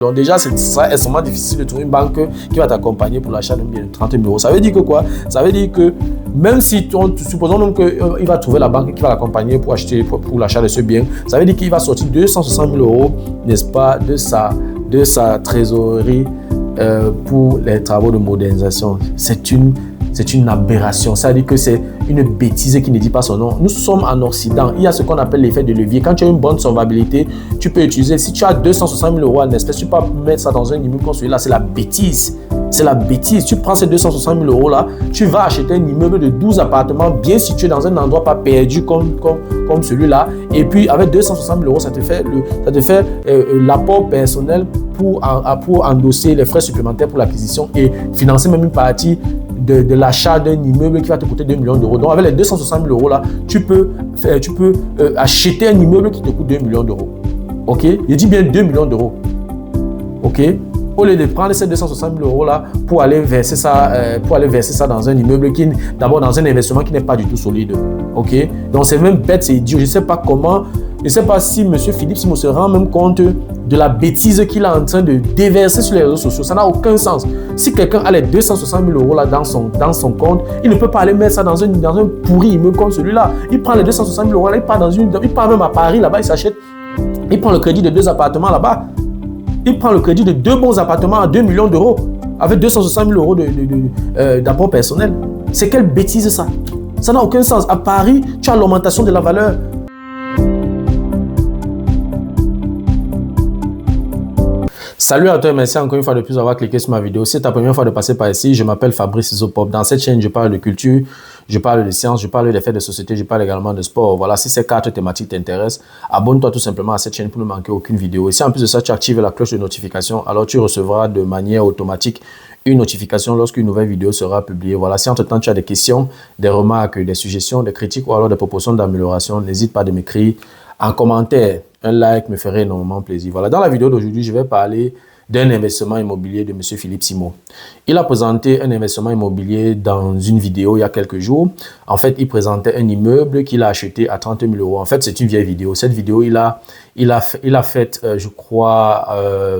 Donc déjà, c'est extrêmement difficile de trouver une banque qui va t'accompagner pour l'achat d'un bien de 30 000 euros. Ça veut dire que quoi? Ça veut dire que même si, supposons donc qu'il va trouver la banque qui va l'accompagner pour acheter, pour l'achat de ce bien, ça veut dire qu'il va sortir 260 000 euros, n'est-ce pas, de sa trésorerie pour les travaux de modernisation. C'est une aberration. Ça veut dire que c'est une bêtise qui ne dit pas son nom. Nous sommes en Occident. Il y a ce qu'on appelle l'effet de levier. Quand tu as une bonne solvabilité, tu peux utiliser. Si tu as 260 000 euros en espèces, tu peux mettre ça dans un immeuble comme celui-là. C'est la bêtise. C'est la bêtise. Tu prends ces 260 000 euros là, tu vas acheter un immeuble de 12 appartements bien situé dans un endroit pas perdu comme celui-là. Et puis avec 260 000 euros, ça te fait l'apport personnel pour endosser les frais supplémentaires pour l'acquisition et financer même une partie de l'achat d'un immeuble qui va te coûter 2 millions d'euros. Donc avec les 260 000 euros là, tu peux acheter un immeuble qui te coûte 2 millions d'euros. Ok? Je dis bien 2 millions d'euros. Ok? Au lieu de prendre ces 260 000 euros là pour aller verser ça dans un immeuble d'abord dans un investissement qui n'est pas du tout solide. Ok? Donc c'est même bête, c'est idiot. Je ne sais pas comment, je ne sais pas si M. Philippe Simon se rend même compte de la bêtise qu'il est en train de déverser sur les réseaux sociaux. Ça n'a aucun sens. Si quelqu'un a les 260 000 euros là dans son compte, il ne peut pas aller mettre ça dans un pourri immeuble comme celui-là. Il prend les 260 000 euros là, il part même à Paris là-bas, il s'achète. Il prend le crédit de 2 appartements là-bas. Il prend le crédit de 2 bons appartements à 2 millions d'euros avec 260 000 euros d'apport personnel. C'est quelle bêtise ça? Ça n'a aucun sens. À Paris, tu as l'augmentation de la valeur. Salut à toi et merci encore une fois de plus d'avoir cliqué sur ma vidéo. Si c'est ta première fois de passer par ici, je m'appelle Fabrice Zopop. Dans cette chaîne, je parle de culture, je parle de sciences, je parle des faits de société, je parle également de sport. Voilà, si ces 4 thématiques t'intéressent, abonne-toi tout simplement à cette chaîne pour ne manquer aucune vidéo. Et si en plus de ça, tu actives la cloche de notification, alors tu recevras de manière automatique une notification lorsqu'une nouvelle vidéo sera publiée. Voilà, si entre-temps tu as des questions, des remarques, des suggestions, des critiques ou alors des propositions d'amélioration, n'hésite pas de m'écrire en commentaire. Un like me ferait énormément plaisir. Voilà, dans la vidéo d'aujourd'hui, je vais parler d'un investissement immobilier de M. Philippe Simon. Il a présenté un investissement immobilier dans une vidéo il y a quelques jours. En fait, il présentait un immeuble qu'il a acheté à 30 000 euros. En fait, c'est une vieille vidéo. Cette vidéo, il a fait, je crois,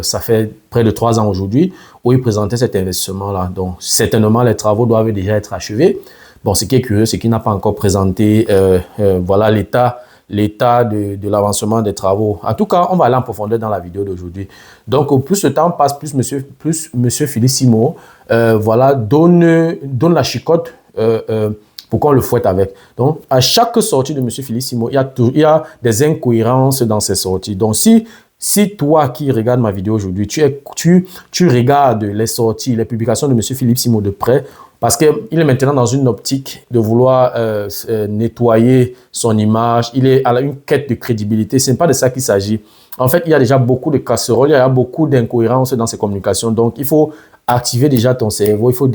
ça fait près de 3 ans aujourd'hui, où il présentait cet investissement-là. Donc, certainement, les travaux doivent déjà être achevés. Bon, ce qui est curieux, c'est qu'il n'a pas encore présenté voilà, l'état de l'avancement des travaux. En tout cas, on va aller en profondeur dans la vidéo d'aujourd'hui. Donc, plus le temps passe, plus monsieur Philippe Simon voilà, donne la chicotte pour qu'on le fouette avec. Donc, à chaque sortie de monsieur Philippe Simon, il y a des incohérences dans ses sorties. Donc, si toi qui regardes ma vidéo aujourd'hui, tu regardes les sorties, les publications de monsieur Philippe Simon de près, parce qu'il est maintenant dans une optique de vouloir nettoyer son image. Il est à une quête de crédibilité. Ce n'est pas de ça qu'il s'agit. En fait, il y a déjà beaucoup de casseroles, il y a beaucoup d'incohérences dans ses communications. Donc, il faut activer déjà ton cerveau. Il faut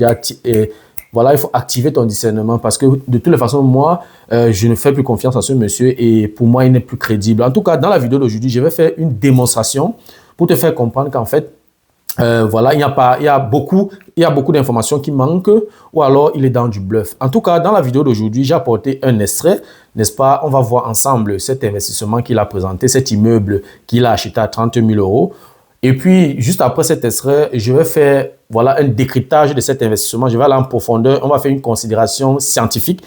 activer ton discernement parce que de toutes les façons, moi, je ne fais plus confiance à ce monsieur et pour moi, il n'est plus crédible. En tout cas, dans la vidéo d'aujourd'hui, je vais faire une démonstration pour te faire comprendre qu'en fait, voilà, il y a beaucoup d'informations qui manquent ou alors il est dans du bluff. En tout cas, dans la vidéo d'aujourd'hui, j'ai apporté un extrait, n'est-ce pas? On va voir ensemble cet investissement qu'il a présenté, cet immeuble qu'il a acheté à 30 000 euros. Et puis, juste après cet extrait, je vais faire voilà, un décryptage de cet investissement. Je vais aller en profondeur. On va faire une considération scientifique.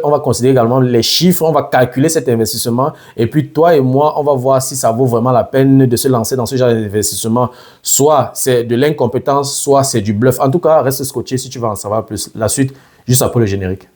On va considérer également les chiffres. On va calculer cet investissement. Et puis, toi et moi, on va voir si ça vaut vraiment la peine de se lancer dans ce genre d'investissement. Soit c'est de l'incompétence, soit c'est du bluff. En tout cas, reste scotché si tu veux en savoir plus. La suite, juste après le générique.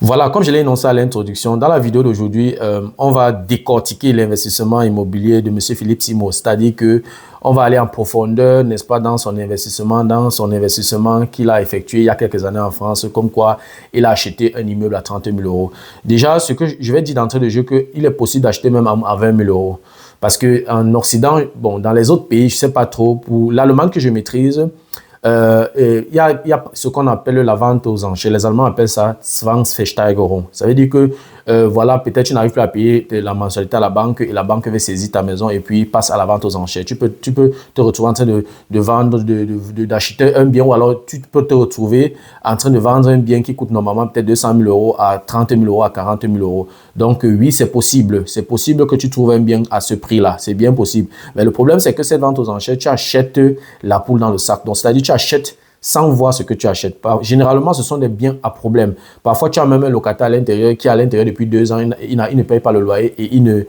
Voilà, comme je l'ai énoncé à l'introduction, dans la vidéo d'aujourd'hui, on va décortiquer l'investissement immobilier de M. Philippe Simon. C'est-à-dire qu'on va aller en profondeur, n'est-ce pas, dans son investissement qu'il a effectué il y a quelques années en France, comme quoi il a acheté un immeuble à 30 000 euros. Déjà, ce que je vais dire d'entrée de jeu, qu'il est possible d'acheter même à 20 000 euros. Parce qu'en Occident, bon, dans les autres pays, je ne sais pas trop, pour l'allemand que je maîtrise, il y a ce qu'on appelle la vente aux enchères. Les Allemands appellent ça Zwangsversteigerung. Ça veut dire que voilà, peut-être tu n'arrives plus à payer la mensualité à la banque et la banque va saisir ta maison et puis passe à la vente aux enchères. Tu peux te retrouver en train de vendre, d'acheter un bien, ou alors tu peux te retrouver en train de vendre un bien qui coûte normalement peut-être 200 000 euros à 30 000 euros, à 40 000 euros. Donc oui, c'est possible. C'est possible que tu trouves un bien à ce prix-là. C'est bien possible. Mais le problème, c'est que cette vente aux enchères, tu achètes la poule dans le sac. Donc, c'est-à-dire tu achètes sans voir ce que tu achètes. Généralement, ce sont des biens à problème. Parfois, tu as même un locataire à l'intérieur qui est à l'intérieur depuis 2 ans, il ne paye pas le loyer et il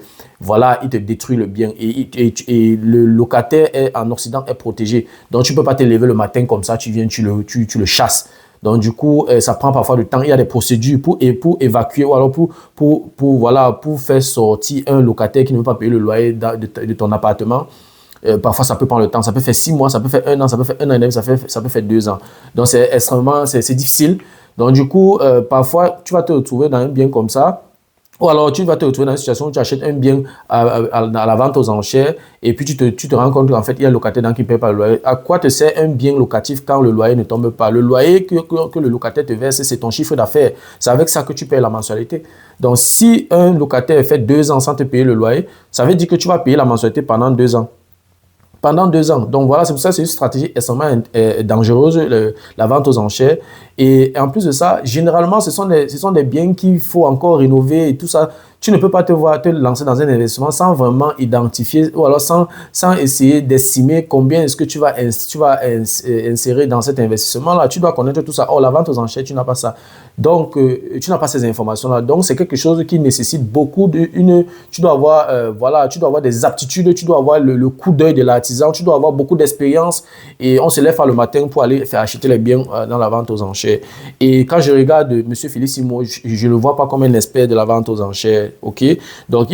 te détruit le bien. Et le locataire en Occident est protégé. Donc, tu ne peux pas te lever le matin comme ça, tu viens, tu le chasses. Donc, du coup, ça prend parfois du temps. Il y a des procédures pour évacuer ou alors pour faire sortir un locataire qui ne veut pas payer le loyer de ton appartement. Parfois, ça peut prendre le temps. Ça peut faire 6 mois, ça peut faire 1 an, ça peut faire 1 an et demi, ça peut faire 2 ans. Donc, c'est extrêmement difficile. Donc, du coup, parfois, tu vas te retrouver dans un bien comme ça. Ou alors, tu vas te retrouver dans une situation où tu achètes un bien à la vente aux enchères et puis tu te rends compte qu'en fait, il y a un locataire qui ne paye pas le loyer. À quoi te sert un bien locatif quand le loyer ne tombe pas? Le loyer que le locataire te verse, c'est ton chiffre d'affaires. C'est avec ça que tu payes la mensualité. Donc, si un locataire fait 2 ans sans te payer le loyer, ça veut dire que tu vas payer la mensualité pendant 2 ans. Pendant 2 ans. Donc voilà, c'est pour ça que c'est une stratégie extrêmement dangereuse, la vente aux enchères. Et en plus de ça, généralement, ce sont des biens qu'il faut encore rénover et tout ça. Tu ne peux pas te lancer dans un investissement sans vraiment identifier ou alors sans essayer d'estimer combien est-ce que tu vas insérer dans cet investissement-là. Tu dois connaître tout ça. Oh, la vente aux enchères, tu n'as pas ça. Donc, tu n'as pas ces informations-là. Donc, c'est quelque chose qui nécessite beaucoup tu dois avoir des aptitudes, tu dois avoir le coup d'œil de l'artisan, tu dois avoir beaucoup d'expérience et on se lève le matin pour aller faire acheter les biens dans la vente aux enchères. Et quand je regarde M. Félissimo, je ne le vois pas comme un expert de la vente aux enchères. OK? Donc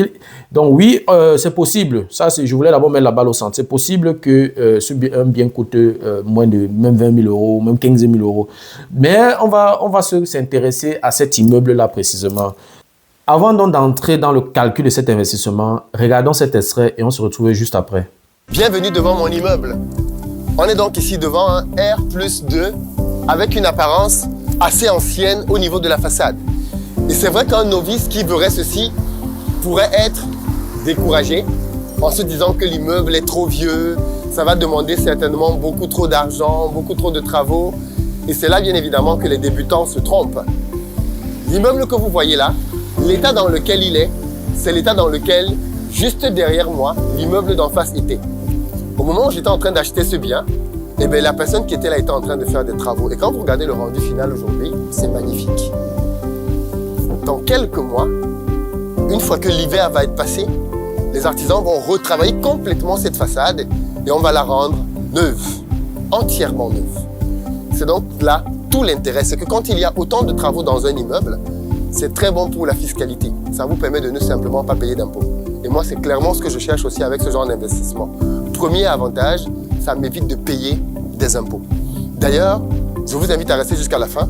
oui, c'est possible. Ça, je voulais d'abord mettre la balle au centre. C'est possible que un bien coûte moins de même 20 000 euros, même 15 000 euros. Mais on va s'intéresser à cet immeuble-là précisément. Avant donc d'entrer dans le calcul de cet investissement, regardons cet extrait et on se retrouve juste après. Bienvenue devant mon immeuble. On est donc ici devant un R+2 avec une apparence assez ancienne au niveau de la façade. Et c'est vrai qu'un novice qui verrait ceci pourrait être découragé en se disant que l'immeuble est trop vieux, ça va demander certainement beaucoup trop d'argent, beaucoup trop de travaux. Et c'est là bien évidemment que les débutants se trompent. L'immeuble que vous voyez là, l'état dans lequel il est, c'est l'état dans lequel, juste derrière moi, l'immeuble d'en face était. Au moment où j'étais en train d'acheter ce bien, eh bien, la personne qui était là était en train de faire des travaux. Et quand vous regardez le rendu final aujourd'hui, c'est magnifique. Dans quelques mois, une fois que l'hiver va être passé, les artisans vont retravailler complètement cette façade et on va la rendre neuve, entièrement neuve. C'est donc là tout l'intérêt, c'est que quand il y a autant de travaux dans un immeuble, c'est très bon pour la fiscalité. Ça vous permet de ne simplement pas payer d'impôts. Et moi, c'est clairement ce que je cherche aussi avec ce genre d'investissement. Premier avantage, ça m'évite de payer des impôts. D'ailleurs, je vous invite à rester jusqu'à la fin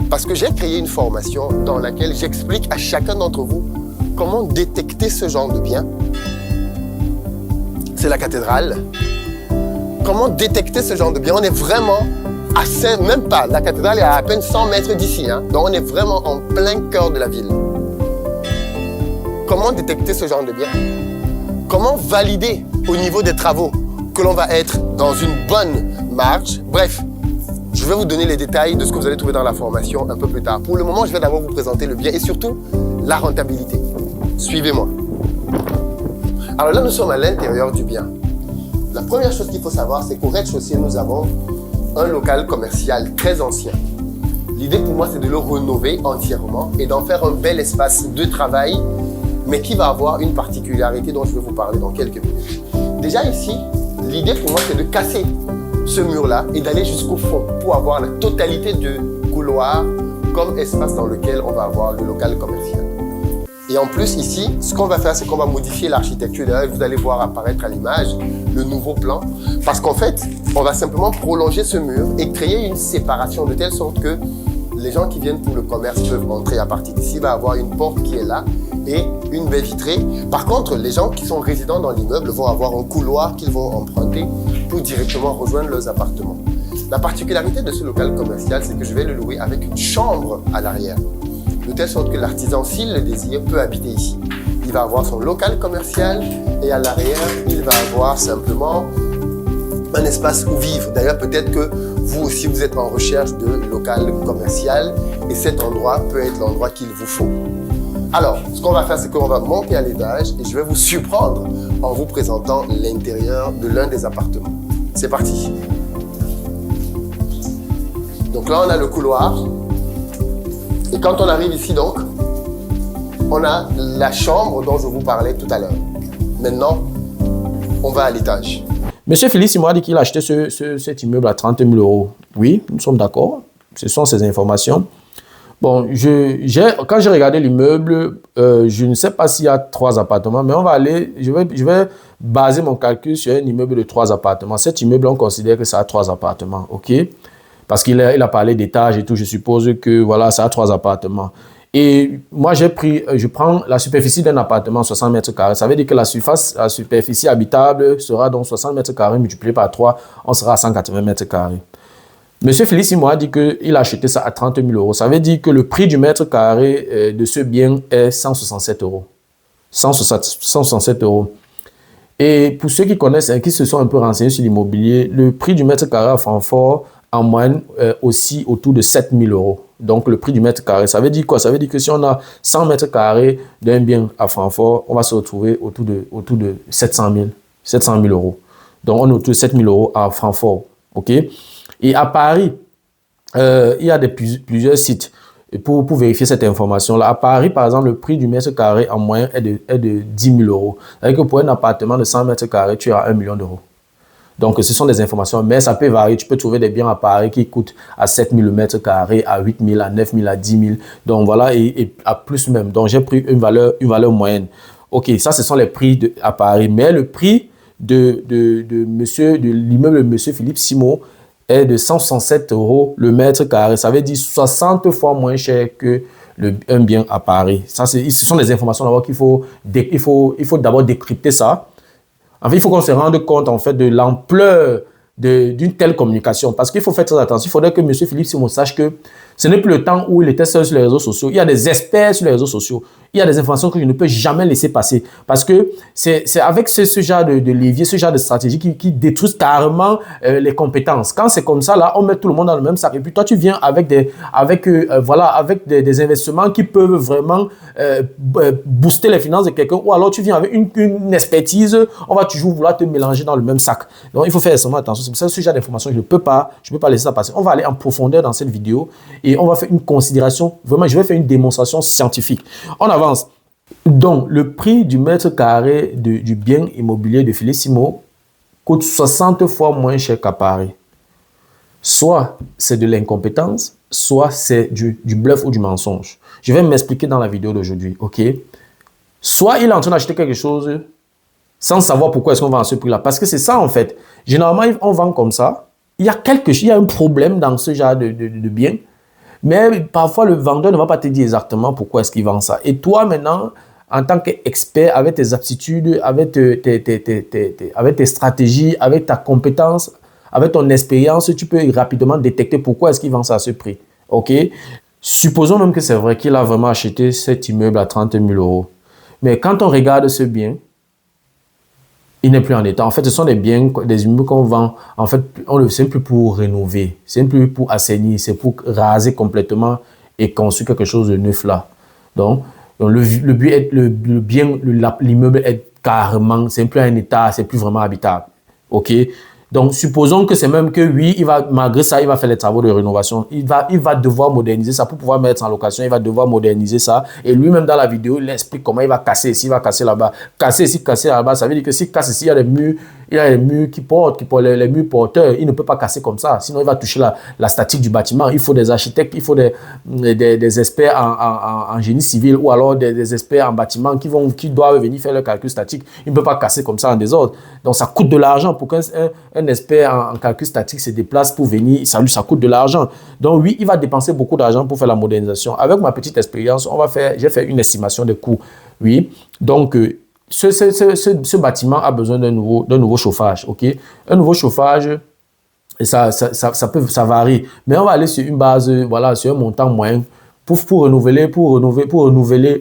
parce que j'ai créé une formation dans laquelle j'explique à chacun d'entre vous comment détecter ce genre de bien. C'est la cathédrale. Comment détecter ce genre de bien? On est vraiment même pas, la cathédrale est à peine 100 mètres d'ici, hein? Donc on est vraiment en plein cœur de la ville. Comment détecter ce genre de bien? Comment valider au niveau des travaux que l'on va être dans une bonne marge? Bref, je vais vous donner les détails de ce que vous allez trouver dans la formation un peu plus tard. Pour le moment, je vais d'abord vous présenter le bien et surtout la rentabilité. Suivez-moi. Alors là, nous sommes à l'intérieur du bien. La première chose qu'il faut savoir, c'est qu'au rez-de-chaussée, nous avons un local commercial très ancien. L'idée pour moi, c'est de le rénover entièrement et d'en faire un bel espace de travail, mais qui va avoir une particularité dont je vais vous parler dans quelques minutes. Déjà ici, l'idée pour moi, c'est de casser ce mur-là et d'aller jusqu'au fond pour avoir la totalité du couloir comme espace dans lequel on va avoir le local commercial. Et en plus, ici, ce qu'on va faire, c'est qu'on va modifier l'architecture. D'ailleurs, vous allez voir apparaître à l'image le nouveau plan. Parce qu'en fait, on va simplement prolonger ce mur et créer une séparation de telle sorte que les gens qui viennent pour le commerce peuvent entrer à partir d'ici. Il va y avoir une porte qui est là et une baie vitrée. Par contre, les gens qui sont résidents dans l'immeuble vont avoir un couloir qu'ils vont emprunter pour directement rejoindre leurs appartements. La particularité de ce local commercial, c'est que je vais le louer avec une chambre à l'arrière, de telle sorte que l'artisan, s'il le désire, peut habiter ici. Il va avoir son local commercial et à l'arrière, il va avoir simplement un espace où vivre. D'ailleurs, peut-être que vous aussi, vous êtes en recherche de local commercial et cet endroit peut être l'endroit qu'il vous faut. Alors, ce qu'on va faire, c'est qu'on va monter à l'étage et je vais vous surprendre en vous présentant l'intérieur de l'un des appartements. C'est parti. Donc là, on a le couloir. Et quand on arrive ici, donc, on a la chambre dont je vous parlais tout à l'heure. Maintenant, on va à l'étage. Monsieur Félix, il m'a dit qu'il a acheté cet immeuble à 30 000 €. Oui, nous sommes d'accord. Ce sont ces informations. Bon, quand j'ai regardé l'immeuble, je ne sais pas s'il y a 3 appartements, mais on va aller, je vais baser mon calcul sur un immeuble de 3 appartements. Cet immeuble, on considère que ça a 3 appartements, ok? Parce qu'il a parlé d'étage et tout, je suppose que voilà, ça a 3 appartements. Et moi, je prends la superficie d'un appartement, 60 mètres carrés. Ça veut dire que la superficie habitable sera donc 60 mètres carrés multiplié par 3, on sera à 180 mètres carrés. Monsieur Félix, il m'a dit qu'il a acheté ça à 30 000 €. Ça veut dire que le prix du mètre carré de ce bien est 167 €. 167 €. Et pour ceux qui connaissent, qui se sont un peu renseignés sur l'immobilier, le prix du mètre carré à Francfort, en moyenne, aussi autour de 7 000 €. Donc, le prix du mètre carré, ça veut dire quoi? Ça veut dire que si on a 100 mètres carrés d'un bien à Francfort, on va se retrouver autour de 700 000 €. Donc, on est autour de 7 000 € à Francfort. OK? Et à Paris, il y a plusieurs sites pour vérifier cette information-là. À Paris, par exemple, le prix du mètre carré en moyenne est de 10 000 €. C'est-à-dire que pour un appartement de 100 mètres carrés, tu as 1 million d'euros. Donc, ce sont des informations, mais ça peut varier. Tu peux trouver des biens à Paris qui coûtent à 7 000 le mètre carré, à 8 000, à 9 000, à 10 000. Donc, voilà, et à plus même. Donc, j'ai pris une valeur moyenne. OK, ça, ce sont les prix à Paris. Mais le prix de l'immeuble de Monsieur Philippe Simon est de 167 € le mètre carré. Ça veut dire 60 fois moins cher que un bien à Paris. Ça, ce sont des informations d'abord qu'il faut d'abord décrypter ça. En fait, il faut qu'on se rende compte en fait de l'ampleur d'une telle communication. Parce qu'il faut faire très attention. Il faudrait que M. Philippe Simon sache que ce n'est plus le temps où il était seul sur les réseaux sociaux. Il y a des experts sur les réseaux sociaux. Il y a des informations que je ne peux jamais laisser passer. Parce que c'est avec ce genre de levier, ce genre de stratégie qui détruisent carrément les compétences. Quand c'est comme ça, là, on met tout le monde dans le même sac. Et puis toi, tu viens avec des investissements qui peuvent vraiment booster les finances de quelqu'un. Ou alors tu viens avec une expertise, on va toujours vouloir te mélanger dans le même sac. Donc, il faut faire extrêmement attention. C'est pour ça que ce genre d'informations, je ne peux pas laisser ça passer. On va aller en profondeur dans cette vidéo et on va faire une considération. Vraiment, je vais faire une démonstration scientifique. On avance. Donc, le prix du mètre carré du bien immobilier de Philippe Simon coûte 60 fois moins cher qu'à Paris. Soit c'est de l'incompétence, soit c'est du bluff ou du mensonge. Je vais m'expliquer dans la vidéo d'aujourd'hui, ok? Soit il est en train d'acheter quelque chose sans savoir pourquoi est-ce qu'on vend à ce prix-là. Parce que c'est ça, en fait. Généralement, on vend comme ça. Il y a un problème dans ce genre de bien. Mais parfois, le vendeur ne va pas te dire exactement pourquoi est-ce qu'il vend ça. Et toi, maintenant, en tant qu'expert, avec tes aptitudes, avec tes stratégies, avec ta compétence, avec ton expérience, tu peux rapidement détecter pourquoi est-ce qu'il vend ça à ce prix. OK? Supposons même que c'est vrai qu'il a vraiment acheté cet immeuble à 30 000 €. Mais quand on regarde ce bien, il n'est plus en état. En fait, ce sont des biens, des immeubles qu'on vend. En fait, c'est plus pour rénover, c'est plus pour assainir, c'est pour raser complètement et construire quelque chose de neuf là. Donc l'immeuble est carrément, c'est plus un état, c'est plus vraiment habitable. OK? Donc, supposons que c'est même que oui, malgré ça, il va faire les travaux de rénovation. Il va devoir moderniser ça pour pouvoir mettre en location. Il va devoir moderniser ça. Et lui-même, dans la vidéo, il explique comment il va casser ici, il va casser là-bas. Casser ici, casser là-bas. Ça veut dire que s'il casse ici, il y a des murs qui portent, les murs porteurs. Il ne peut pas casser comme ça. Sinon, il va toucher la statique du bâtiment. Il faut des architectes, il faut des experts en génie civil ou alors des experts en bâtiment qui doivent venir faire le calcul statique. Il ne peut pas casser comme ça en désordre. Donc, ça coûte de l'argent pour qu'un expert en calcul statique se déplace pour venir. Ça coûte de l'argent. Donc, oui, il va dépenser beaucoup d'argent pour faire la modernisation. Avec ma petite expérience, j'ai fait une estimation des coûts. Oui. Donc, ce bâtiment a besoin d'un nouveau chauffage. OK? Un nouveau chauffage, ça varie. Mais on va aller sur une base, voilà, sur un montant moyen. Pour renouveler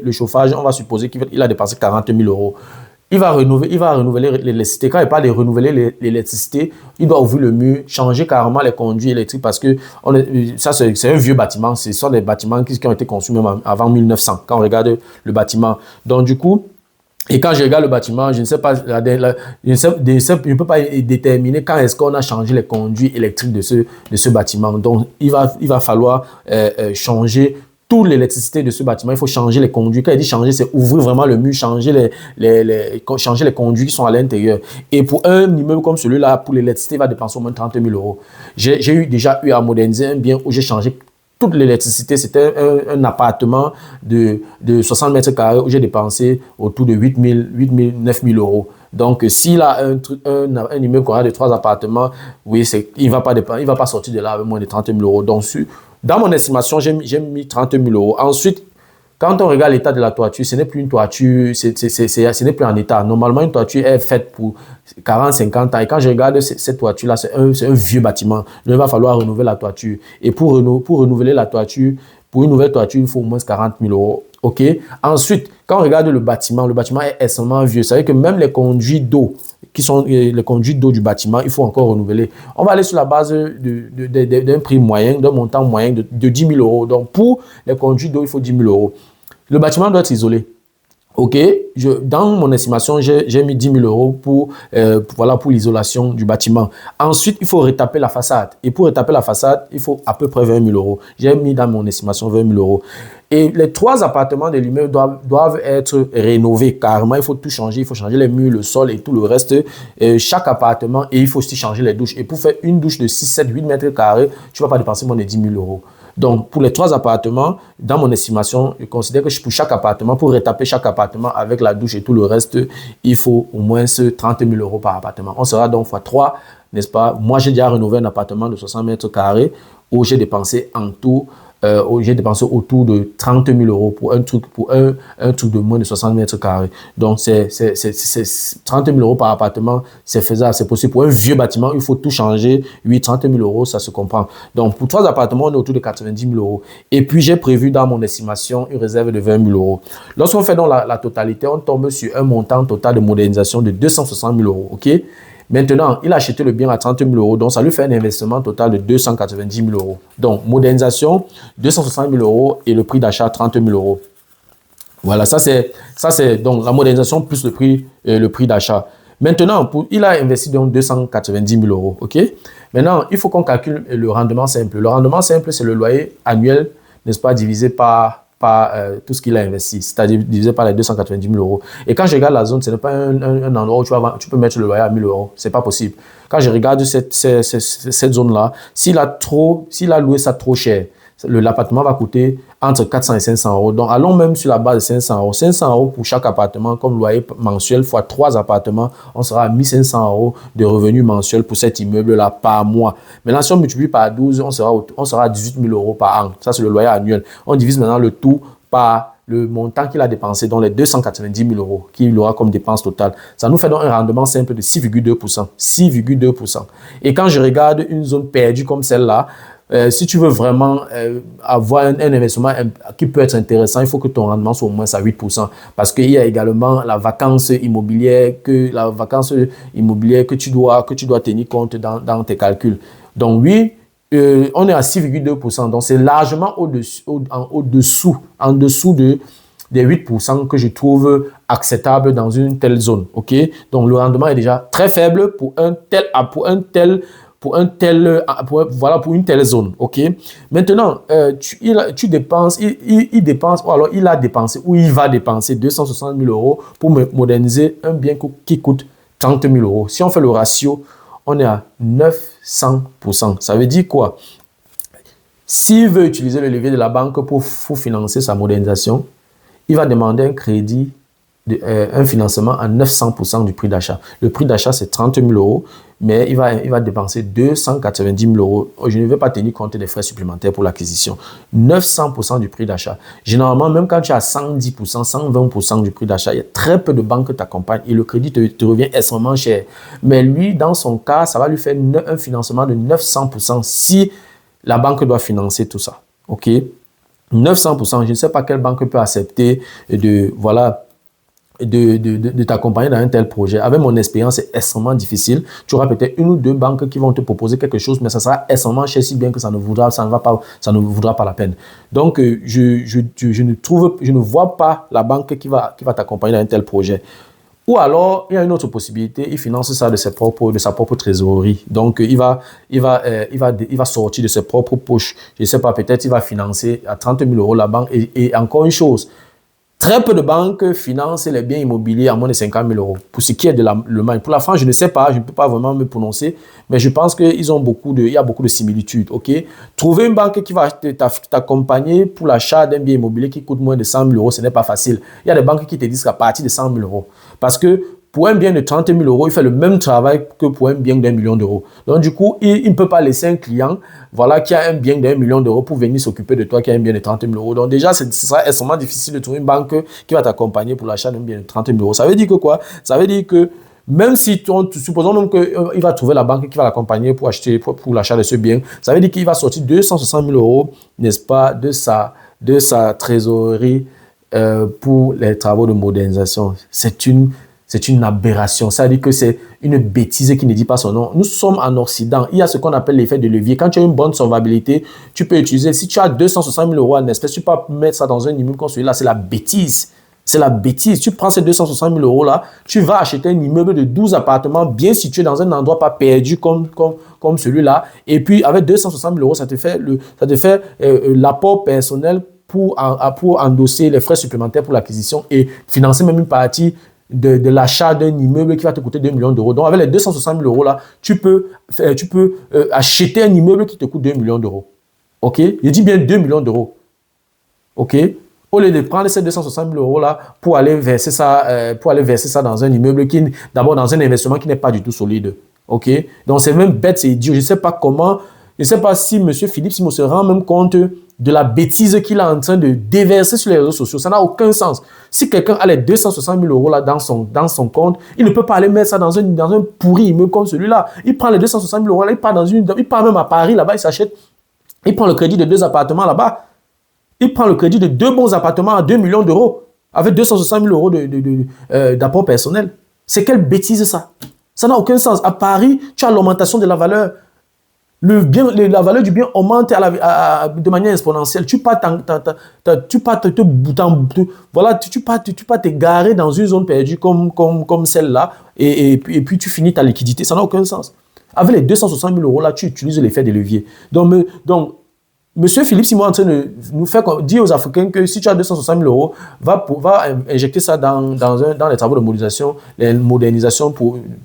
le chauffage, on va supposer qu'il a dépensé 40 000 euros. Il va renouveler l'électricité. Quand il parle de renouveler l'électricité, il doit ouvrir le mur, changer carrément les conduits électriques parce que ça, c'est un vieux bâtiment. Ce sont des bâtiments qui ont été conçus même avant 1900, quand on regarde le bâtiment. Donc, du coup, et quand je regarde le bâtiment, je ne sais pas, je ne peux pas déterminer quand est-ce qu'on a changé les conduits électriques de ce bâtiment. Donc, il va falloir changer toute l'électricité de ce bâtiment. Il faut changer les conduits. Quand il dit changer, c'est ouvrir vraiment le mur, changer les conduits qui sont à l'intérieur. Et pour un immeuble comme celui-là, pour l'électricité, il va dépenser au moins 30 000 euros. J'ai déjà eu à moderniser un bien où j'ai changé toute l'électricité. C'était un appartement de 60 mètres carrés où j'ai dépensé autour de 8 000, 9 000 euros. Donc, s'il a un immeuble qu'on a de 3 appartements, oui, il va pas sortir de là avec moins de 30 000 euros. Donc, dans mon estimation, j'ai mis 30 000 euros. Ensuite, quand on regarde l'état de la toiture, ce n'est plus une toiture, ce n'est plus en état. Normalement, une toiture est faite pour 40, 50 ans. Et quand je regarde cette toiture-là, c'est un vieux bâtiment. Donc, il va falloir renouveler la toiture. Et pour renouveler la toiture, pour une nouvelle toiture, il faut au moins 40 000 euros. OK? Ensuite, quand on regarde le bâtiment est extrêmement vieux. Ça veut dire que même les conduits d'eau, qui sont les conduits d'eau du bâtiment, il faut encore renouveler. On va aller sur la base d'un prix moyen, d'un montant moyen de 10 000 euros. Donc, pour les conduits d'eau, il faut 10 000 euros. Le bâtiment doit être isolé. OK, dans mon estimation, j'ai mis 10 000 euros pour l'isolation du bâtiment. Ensuite, il faut retaper la façade. Et pour retaper la façade, il faut à peu près 20 000 euros. J'ai mis dans mon estimation 20 000 euros. Et les 3 appartements de l'immeuble doivent être rénovés carrément. Il faut tout changer. Il faut changer les murs, le sol et tout le reste. Chaque appartement, et il faut aussi changer les douches. Et pour faire une douche de 6, 7, 8 mètres carrés, tu ne vas pas dépenser moins de 10 000 euros. Donc, pour les 3 appartements, dans mon estimation, je considère que pour chaque appartement, pour retaper chaque appartement avec la douche et tout le reste, il faut au moins 30 000 euros par appartement. On sera donc fois 3, n'est-ce pas? Moi, j'ai déjà rénové un appartement de 60 mètres carrés où j'ai dépensé en tout autour de 30 000 euros pour un truc de moins de 60 mètres carrés. Donc, c'est 30 000 euros par appartement, c'est faisable, c'est possible. Pour un vieux bâtiment, il faut tout changer. Oui, 30 000 euros, ça se comprend. Donc, pour 3 appartements, on est autour de 90 000 euros. Et puis, j'ai prévu dans mon estimation une réserve de 20 000 euros. Lorsqu'on fait donc la totalité, on tombe sur un montant total de modernisation de 260 000 euros. OK? Maintenant, il a acheté le bien à 30 000 euros, donc ça lui fait un investissement total de 290 000 euros. Donc, modernisation, 260 000 euros et le prix d'achat, 30 000 euros. Voilà, ça c'est donc la modernisation plus le prix d'achat. Maintenant, il a investi donc 290 000 euros. OK? Maintenant, il faut qu'on calcule le rendement simple. Le rendement simple, c'est le loyer annuel, n'est-ce pas, divisé par tout ce qu'il a investi, c'est-à-dire divisé par les 290 000 euros. Et quand je regarde la zone, ce n'est pas un endroit où tu peux mettre le loyer à 1 000 euros. Ce n'est pas possible. Quand je regarde cette zone-là, s'il a loué ça trop cher, l'appartement va coûter entre 400 et 500 euros. Donc, allons même sur la base de 500 euros. 500 euros pour chaque appartement comme loyer mensuel fois 3 appartements, on sera à 1 500 euros de revenus mensuels pour cet immeuble-là par mois. Maintenant, si on multiplie par 12, on sera à 18 000 euros par an. Ça, c'est le loyer annuel. On divise maintenant le tout par le montant qu'il a dépensé, donc les 290 000 euros qu'il aura comme dépense totale. Ça nous fait donc un rendement simple de 6,2%. 6,2%. Et quand je regarde une zone perdue comme celle-là, si tu veux vraiment avoir un investissement qui peut être intéressant, il faut que ton rendement soit au moins à 8%. Parce qu'il y a également la vacance immobilière que tu dois tenir compte dans tes calculs. Donc oui, on est à 6,2%. Donc c'est largement en dessous des 8% que je trouve acceptable dans une telle zone. OK? Donc le rendement est déjà très faible pour une telle zone. OK? Maintenant, tu dépenses, il a dépensé ou il va dépenser 260 000 euros pour moderniser un bien qui coûte 30 000 euros. Si on fait le ratio, on est à 900%. Ça veut dire quoi? S'il veut utiliser le levier de la banque pour financer sa modernisation, il va demander un crédit un financement à 900% du prix d'achat. Le prix d'achat, c'est 30 000 euros, mais il va dépenser 290 000 euros. Je ne vais pas tenir compte des frais supplémentaires pour l'acquisition. 900% du prix d'achat. Généralement, même quand tu as 110%, 120% du prix d'achat, il y a très peu de banques qui t'accompagnent et le crédit te revient extrêmement cher. Mais lui, dans son cas, ça va lui faire un financement de 900% si la banque doit financer tout ça. OK? 900%, je ne sais pas quelle banque peut accepter de t'accompagner dans un tel projet. Avec mon expérience, c'est extrêmement difficile. Tu auras peut-être une ou deux banques qui vont te proposer quelque chose, mais ça sera extrêmement cher, si bien que ça ne voudra pas la peine. Donc, je ne vois pas la banque qui va t'accompagner dans un tel projet. Ou alors, il y a une autre possibilité, il finance ça de sa propre trésorerie. Donc, il va sortir de ses propres poches. Je ne sais pas, peut-être il va financer à 30 000 euros la banque. Et encore une chose, très peu de banques financent les biens immobiliers à moins de 50 000 euros. Pour ce qui est de l'Allemagne. Pour la France, je ne sais pas, je ne peux pas vraiment me prononcer, mais je pense qu'il y a beaucoup de similitudes. Okay? Trouver une banque qui va t'accompagner pour l'achat d'un bien immobilier qui coûte moins de 100 000 euros, ce n'est pas facile. Il y a des banques qui te disent qu'à partir de 100 000 euros. Parce que pour un bien de 30 000 euros, il fait le même travail que pour un bien d'1 million d'euros. Donc, du coup, il ne peut pas laisser un client qui a un bien d'1 million d'euros pour venir s'occuper de toi qui a un bien de 30 000 euros. Donc, déjà, ce sera extrêmement difficile de trouver une banque qui va t'accompagner pour l'achat d'un bien de 30 000 euros. Ça veut dire que quoi? Ça veut dire que même si, supposons même qu'il va trouver la banque qui va l'accompagner pour l'achat de ce bien, ça veut dire qu'il va sortir 260 000 euros, n'est-ce pas, de sa trésorerie pour les travaux de modernisation. C'est une aberration. Ça veut dire que c'est une bêtise qui ne dit pas son nom. Nous sommes en Occident. Il y a ce qu'on appelle l'effet de levier. Quand tu as une bonne solvabilité, tu peux utiliser. Si tu as 260 000 euros en espèces, tu peux mettre ça dans un immeuble comme celui-là. C'est la bêtise. C'est la bêtise. Tu prends ces 260 000 euros là, tu vas acheter un immeuble de 12 appartements bien situé dans un endroit pas perdu comme celui-là. Et puis, avec 260 000 euros, ça te fait l'apport personnel pour endosser les frais supplémentaires pour l'acquisition et financer même une partie de l'achat d'un immeuble qui va te coûter 2 millions d'euros. Donc, avec les 260 000 euros là, tu peux acheter un immeuble qui te coûte 2 millions d'euros. OK? Je dis bien 2 millions d'euros. OK? Au lieu de prendre ces 260 000 euros là pour aller verser ça dans un immeuble d'abord dans un investissement qui n'est pas du tout solide. OK? Donc, c'est même bête, c'est idiot. Je ne sais pas comment, je ne sais pas si M. Philippe Simon se rend même compte de la bêtise qu'il est en train de déverser sur les réseaux sociaux. Ça n'a aucun sens. Si quelqu'un a les 260 000 euros là dans son compte, il ne peut pas aller mettre ça dans un pourri immeuble comme celui-là. Il prend les 260 000 euros là, il part même à Paris là-bas, il s'achète. Il prend le crédit de 2 appartements là-bas. Il prend le crédit de 2 bons appartements à 2 millions d'euros avec 260 000 euros d'apport personnel. C'est quelle bêtise ça? Ça n'a aucun sens. À Paris, tu as l'augmentation de la valeur. La valeur du bien augmente de manière exponentielle. Tu pars te garer dans une zone perdue comme celle-là et puis tu finis ta liquidité. Ça n'a aucun sens. Avec les 260 000 euros là, tu utilises l'effet de levier. Donc, M. Philippe Simon est en train de nous faire dire aux Africains que si tu as 260 000 euros, va injecter ça dans les travaux de modernisation,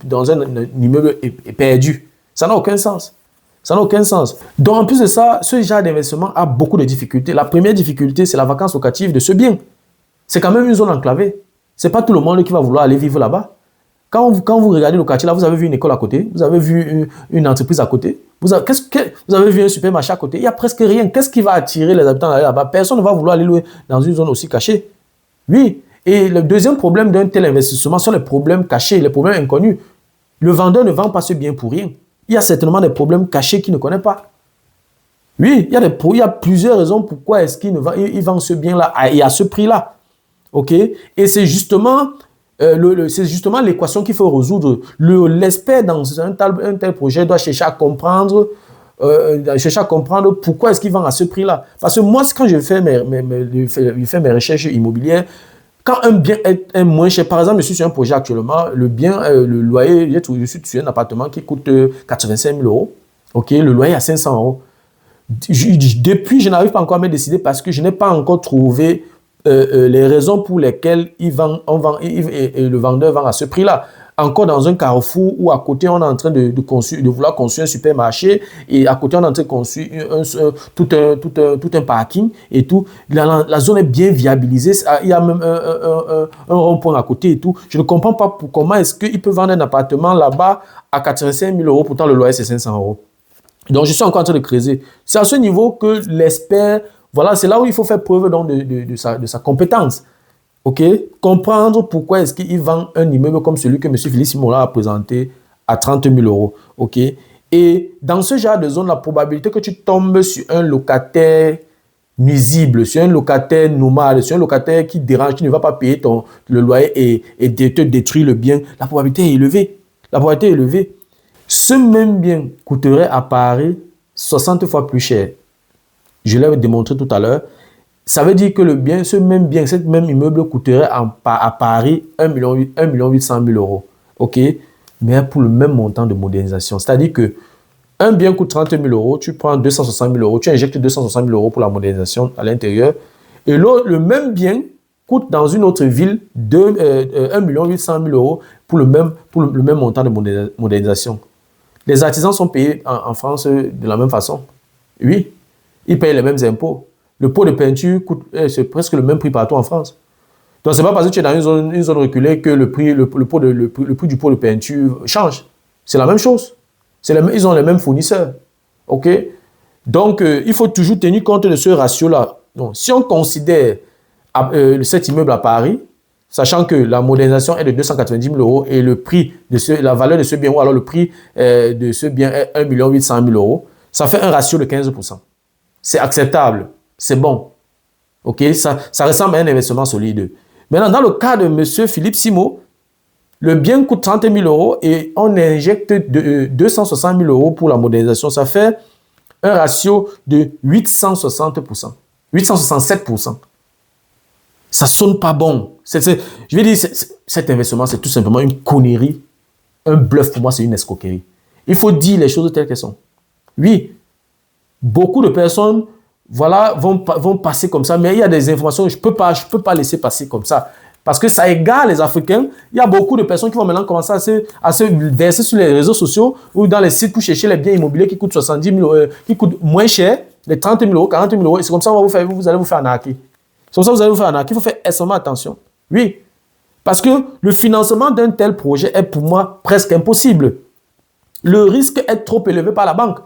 dans un immeuble perdu. Ça n'a aucun sens. Ça n'a aucun sens. Donc, en plus de ça, ce genre d'investissement a beaucoup de difficultés. La première difficulté, c'est la vacance locative de ce bien. C'est quand même une zone enclavée. Ce n'est pas tout le monde qui va vouloir aller vivre là-bas. Quand vous regardez le quartier, là, vous avez vu une école à côté, vous avez vu une entreprise à côté, vous avez vu un supermarché à côté, il n'y a presque rien. Qu'est-ce qui va attirer les habitants d'aller là-bas? Personne ne va vouloir aller dans une zone aussi cachée. Oui. Et le deuxième problème d'un tel investissement sont les problèmes cachés, les problèmes inconnus. Le vendeur ne vend pas ce bien pour rien. Il y a certainement des problèmes cachés qu'il ne connaît pas. Oui, il y a plusieurs raisons pourquoi est-ce qu'il vend ce bien-là et à ce prix-là. OK? Et c'est justement l'équation qu'il faut résoudre. L'expert dans un tel projet doit chercher à comprendre pourquoi est-ce qu'il vend à ce prix-là. Parce que moi, quand je fais mes recherches immobilières, quand un bien est moins cher, par exemple, je suis sur un projet actuellement, le loyer, je suis sur un appartement qui coûte 85 000 euros. OK, le loyer à 500 euros. Depuis, je n'arrive pas encore à me décider parce que je n'ai pas encore trouvé les raisons pour lesquelles le vendeur vend à ce prix-là. encore dans un carrefour où à côté, on est en train de vouloir construire un supermarché et à côté, on est en train de construire tout un parking et tout. La zone est bien viabilisée. Il y a même un rond-point à côté et tout. Je ne comprends pas comment est-ce qu'il peut vendre un appartement là-bas à 85 000 euros, pourtant le loyer, c'est 500 euros. Donc, je suis encore en train de creuser. C'est à ce niveau que l'expert, voilà, c'est là où il faut faire preuve donc, de sa compétence. OK? Comprendre pourquoi est-ce qu'il vend un immeuble comme celui que M. Philippe Simola a présenté à 30 000 euros. OK? Et dans ce genre de zone, la probabilité que tu tombes sur un locataire nuisible, sur un locataire nomade, sur un locataire qui dérange, qui ne va pas payer le loyer et te détruire le bien, la probabilité est élevée. La probabilité est élevée. Ce même bien coûterait à Paris 60 fois plus cher. Je l'ai démontré tout à l'heure. Ça veut dire que le bien, ce même bien, cet même immeuble coûterait à Paris 1 800 000 euros. OK? Mais pour le même montant de modernisation. C'est-à-dire que un bien coûte 30 000 euros, tu prends 260 000 euros, tu injectes 260 000 euros pour la modernisation à l'intérieur. Et le même bien coûte dans une autre ville 1 800 000 euros pour le même montant de modernisation. Les artisans sont payés en France de la même façon. Oui, ils payent les mêmes impôts. Le pot de peinture coûte c'est presque le même prix partout en France. Donc, ce n'est pas parce que tu es dans une zone reculée que le prix du pot de peinture change. C'est la même chose. Ils ont les mêmes fournisseurs. OK? Donc, il faut toujours tenir compte de ce ratio-là. Donc, si on considère cet immeuble à Paris, sachant que la modernisation est de 290 000 euros et le prix la valeur de ce bien, ou alors le prix de ce bien est 1 800 000 euros, ça fait un ratio de 15%. C'est acceptable, c'est bon. OK? Ça ressemble à un investissement solide. Maintenant, dans le cas de M. Philippe Simo, le bien coûte 30 000 euros et on injecte 260 000 euros pour la modernisation. Ça fait un ratio de 860%, 867%. Ça sonne pas bon. Je vais dire, cet investissement, c'est tout simplement une connerie. Un bluff, pour moi, c'est une escroquerie. Il faut dire les choses telles qu'elles sont. Oui, beaucoup de personnes voilà, vont passer comme ça, mais il y a des informations que je peux pas laisser passer comme ça. Parce que ça égare les Africains. Il y a beaucoup de personnes qui vont maintenant commencer à se verser sur les réseaux sociaux ou dans les sites pour chercher les biens immobiliers qui coûtent 70 000 euros, qui coûtent moins cher, les 30 000 euros, 40 000 euros. Et c'est comme ça que vous allez vous faire arnaquer. C'est comme ça que vous allez vous faire arnaquer. Il faut faire extrêmement attention. Oui. Parce que le financement d'un tel projet est pour moi presque impossible. Le risque est trop élevé par la banque.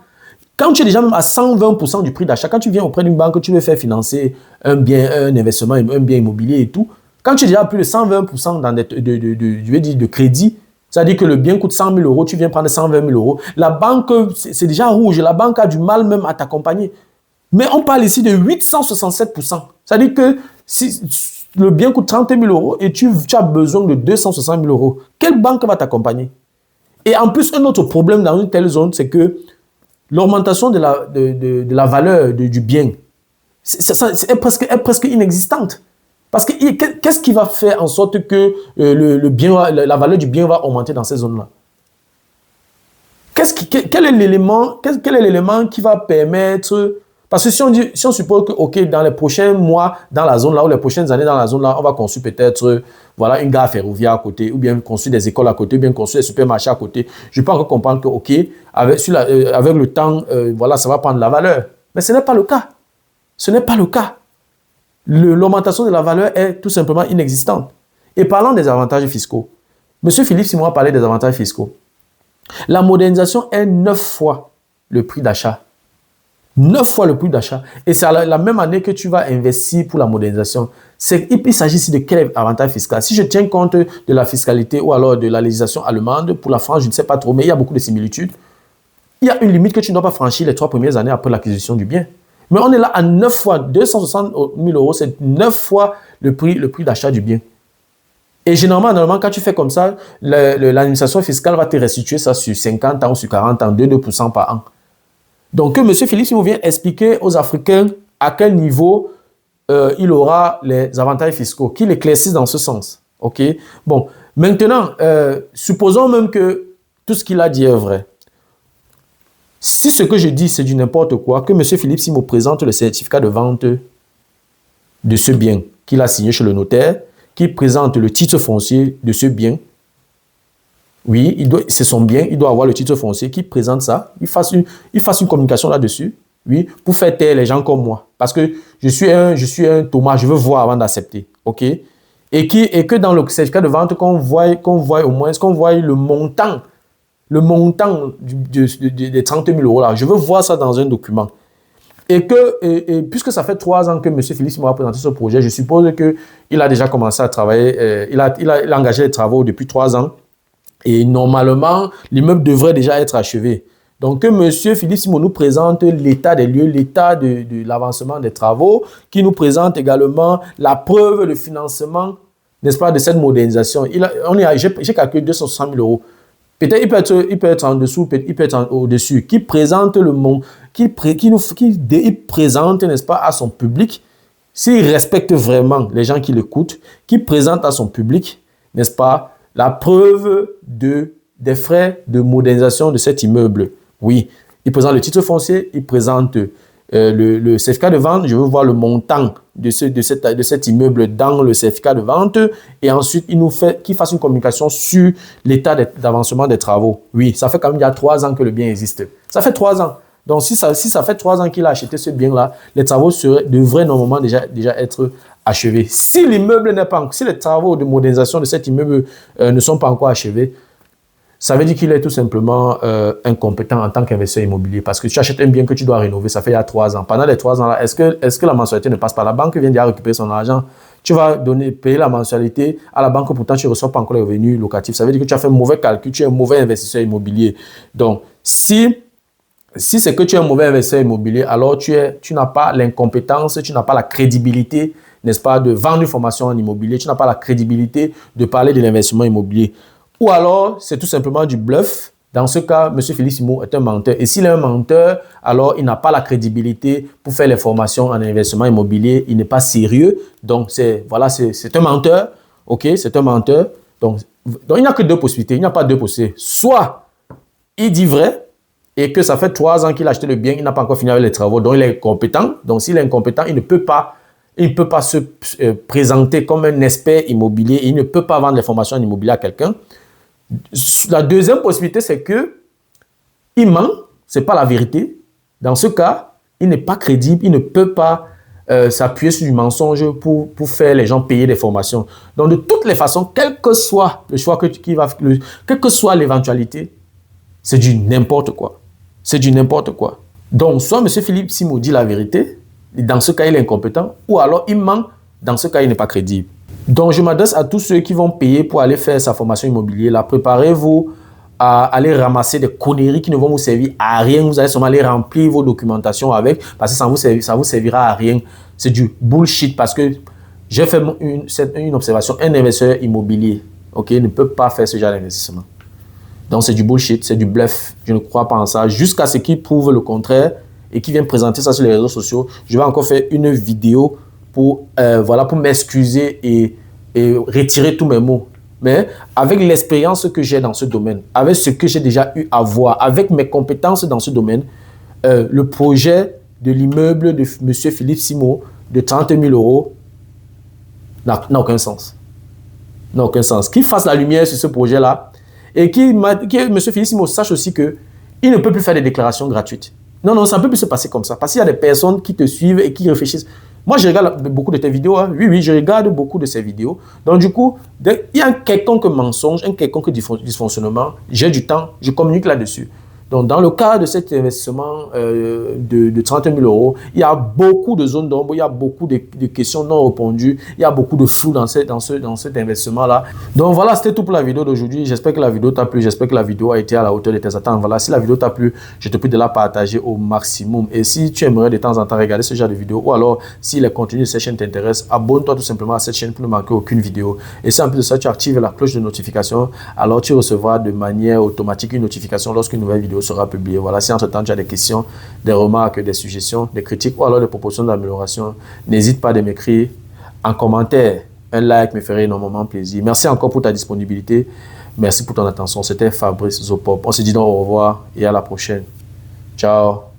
Quand tu es déjà même à 120% du prix d'achat, quand tu viens auprès d'une banque, tu veux faire financer un bien, un investissement, un bien immobilier et tout, quand tu es déjà à plus de 120% de crédit, c'est-à-dire que le bien coûte 100 000 euros, tu viens prendre 120 000 euros, la banque, c'est déjà rouge, la banque a du mal même à t'accompagner. Mais on parle ici de 867%. C'est-à-dire que si le bien coûte 30 000 euros et tu as besoin de 260 000 euros, quelle banque va t'accompagner? Et en plus, un autre problème dans une telle zone, c'est que l'augmentation de la valeur du bien est presque inexistante. Parce que qu'est-ce qui va faire en sorte que la valeur du bien va augmenter dans ces zones-là? Quel est l'élément qui va permettre... Parce que si on suppose que, OK, dans les prochains mois, dans la zone là, ou les prochaines années dans la zone là, on va construire peut-être voilà, une gare ferroviaire à côté, ou bien construire des écoles à côté, ou bien construire des supermarchés à côté, je peux encore comprendre que, OK, avec le temps, voilà, ça va prendre la valeur. Mais ce n'est pas le cas. Ce n'est pas le cas. L'augmentation de la valeur est tout simplement inexistante. Et parlant des avantages fiscaux, M. Philippe Simo a parlé des avantages fiscaux. La modernisation est 9 fois le prix d'achat. 9 fois le prix d'achat. Et c'est la même année que tu vas investir pour la modernisation. Il s'agit ici de quel avantage fiscal? Si je tiens compte de la fiscalité ou alors de la législation allemande, pour la France, je ne sais pas trop, mais il y a beaucoup de similitudes. Il y a une limite que tu ne dois pas franchir les 3 premières années après l'acquisition du bien. Mais on est là à 9 fois, 260 000 euros, c'est 9 fois le prix d'achat du bien. Et généralement, quand tu fais comme ça, l'administration fiscale va te restituer ça sur 50 ans ou sur 40 ans, 2% par an. Donc, M. Philippe Simo vient expliquer aux Africains à quel niveau il aura les avantages fiscaux, qu'il éclaircisse dans ce sens. OK? Bon, maintenant, supposons même que tout ce qu'il a dit est vrai. Si ce que je dis, c'est du n'importe quoi, que M. Philippe Simo présente le certificat de vente de ce bien qu'il a signé chez le notaire, qu'il présente le titre foncier de ce bien, Oui, c'est son bien, il doit avoir le titre foncier qui présente ça, il fasse une communication là-dessus, oui, pour faire taire les gens comme moi. Parce que je suis un Thomas, je veux voir avant d'accepter, ok? Et que dans le certificat de vente, qu'on voit au moins, qu'on voit le montant des 30 000 euros là, je veux voir ça dans un document. Et puisque ça fait 3 ans que M. Félix m'a présenté ce projet, je suppose qu'il a déjà commencé à travailler, il a engagé les travaux depuis 3 ans. Et normalement, l'immeuble devrait déjà être achevé. Donc, que M. Philippe Simon nous présente l'état des lieux, l'état de l'avancement des travaux, qui nous présente également la preuve de financement, n'est-ce pas, de cette modernisation. J'ai calculé 260 000 euros. Peut-être il peut être en dessous, il peut être au-dessus. Qui présente le monde, il présente, n'est-ce pas, à son public, s'il respecte vraiment les gens qui l'écoutent, qui présente à son public, n'est-ce pas, la preuve des frais de modernisation de cet immeuble. Oui, il présente le titre foncier, il présente le certificat de vente. Je veux voir le montant de cet immeuble dans le certificat de vente. Et ensuite, qu'il fasse une communication sur l'état d'avancement des travaux. Oui, ça fait quand même il y a 3 ans que le bien existe. Ça fait 3 ans. Donc, si ça fait 3 ans qu'il a acheté ce bien-là, les travaux devraient normalement déjà être achevés. Si l'immeuble n'est pas, si les travaux de modernisation de cet immeuble ne sont pas encore achevés, ça veut dire qu'il est tout simplement incompétent en tant qu'investisseur immobilier. Parce que tu achètes un bien que tu dois rénover, ça fait il y a 3 ans. Pendant les 3 ans-là, est-ce que la mensualité ne passe pas? La banque vient déjà récupérer son argent. Tu vas payer la mensualité à la banque, pourtant tu ne reçois pas encore les revenus locatifs. Ça veut dire que tu as fait un mauvais calcul, tu es un mauvais investisseur immobilier. Donc, si c'est que tu es un mauvais investisseur immobilier, alors tu n'as pas l'incompétence, tu n'as pas la crédibilité, n'est-ce pas, de vendre une formation en immobilier, tu n'as pas la crédibilité de parler de l'investissement immobilier. Ou alors, c'est tout simplement du bluff. Dans ce cas, M. Félix Simon est un menteur. Et s'il est un menteur, alors il n'a pas la crédibilité pour faire les formations en investissement immobilier. Il n'est pas sérieux. Donc, c'est un menteur. OK, c'est un menteur. Donc il n'y a que 2 possibilités. Il n'y a pas 2 possibilités. Soit il dit vrai, et que ça fait 3 ans qu'il a acheté le bien, il n'a pas encore fini avec les travaux, donc il est incompétent. Donc, s'il est incompétent, il ne peut pas se présenter comme un expert immobilier, il ne peut pas vendre les formations en immobilier à quelqu'un. La deuxième possibilité, c'est qu'il ment, ce n'est pas la vérité. Dans ce cas, il n'est pas crédible, il ne peut pas s'appuyer sur du mensonge pour faire les gens payer des formations. Donc, de toutes les façons, quel que soit le choix quelle que soit l'éventualité, c'est du n'importe quoi. C'est du n'importe quoi. Donc, soit M. Philippe Simon dit la vérité, dans ce cas, il est incompétent, ou alors il ment, dans ce cas, il n'est pas crédible. Donc, je m'adresse à tous ceux qui vont payer pour aller faire sa formation immobilière. Là, préparez-vous à aller ramasser des conneries qui ne vont vous servir à rien. Vous allez seulement aller remplir vos documentations avec, parce que ça vous servira à rien. C'est du bullshit, parce que j'ai fait une observation. Un investisseur immobilier, ok, ne peut pas faire ce genre d'investissement. Donc, c'est du bullshit, c'est du bluff. Je ne crois pas en ça. Jusqu'à ce qu'il prouve le contraire et qu'il vienne présenter ça sur les réseaux sociaux. Je vais encore faire une vidéo pour m'excuser et retirer tous mes mots. Mais avec l'expérience que j'ai dans ce domaine, avec ce que j'ai déjà eu à voir, avec mes compétences dans ce domaine, le projet de l'immeuble de M. Philippe Simon de 30 000 euros n'a aucun sens. N'a aucun sens. Qu'il fasse la lumière sur ce projet-là et que M. Philippe Simon sache aussi qu'il ne peut plus faire des déclarations gratuites. Non, ça ne peut plus se passer comme ça. Parce qu'il y a des personnes qui te suivent et qui réfléchissent. Moi, je regarde beaucoup de tes vidéos. Hein. Oui, je regarde beaucoup de ces vidéos. Donc, du coup, il y a un quelconque mensonge, un quelconque dysfonctionnement. J'ai du temps, je communique là-dessus. Donc, dans le cas de cet investissement de 30 000 euros, il y a beaucoup de zones d'ombre, il y a beaucoup de questions non répondues, il y a beaucoup de flou dans cet investissement-là. Donc, voilà, c'était tout pour la vidéo d'aujourd'hui. J'espère que la vidéo t'a plu, j'espère que la vidéo a été à la hauteur de tes attentes. Voilà, si la vidéo t'a plu, je te prie de la partager au maximum. Et si tu aimerais de temps en temps regarder ce genre de vidéo, ou alors, si les contenus de cette chaîne t'intéressent, abonne-toi tout simplement à cette chaîne pour ne manquer aucune vidéo. Et si en plus de ça, tu actives la cloche de notification, alors tu recevras de manière automatique une notification lorsqu'une nouvelle vidéo sera publiée. Voilà, si entre-temps tu as des questions, des remarques, des suggestions, des critiques ou alors des propositions d'amélioration, n'hésite pas à m'écrire en commentaire. Un like me ferait énormément plaisir. Merci encore pour ta disponibilité. Merci pour ton attention. C'était Fabrice Zopop. On se dit donc au revoir et à la prochaine. Ciao.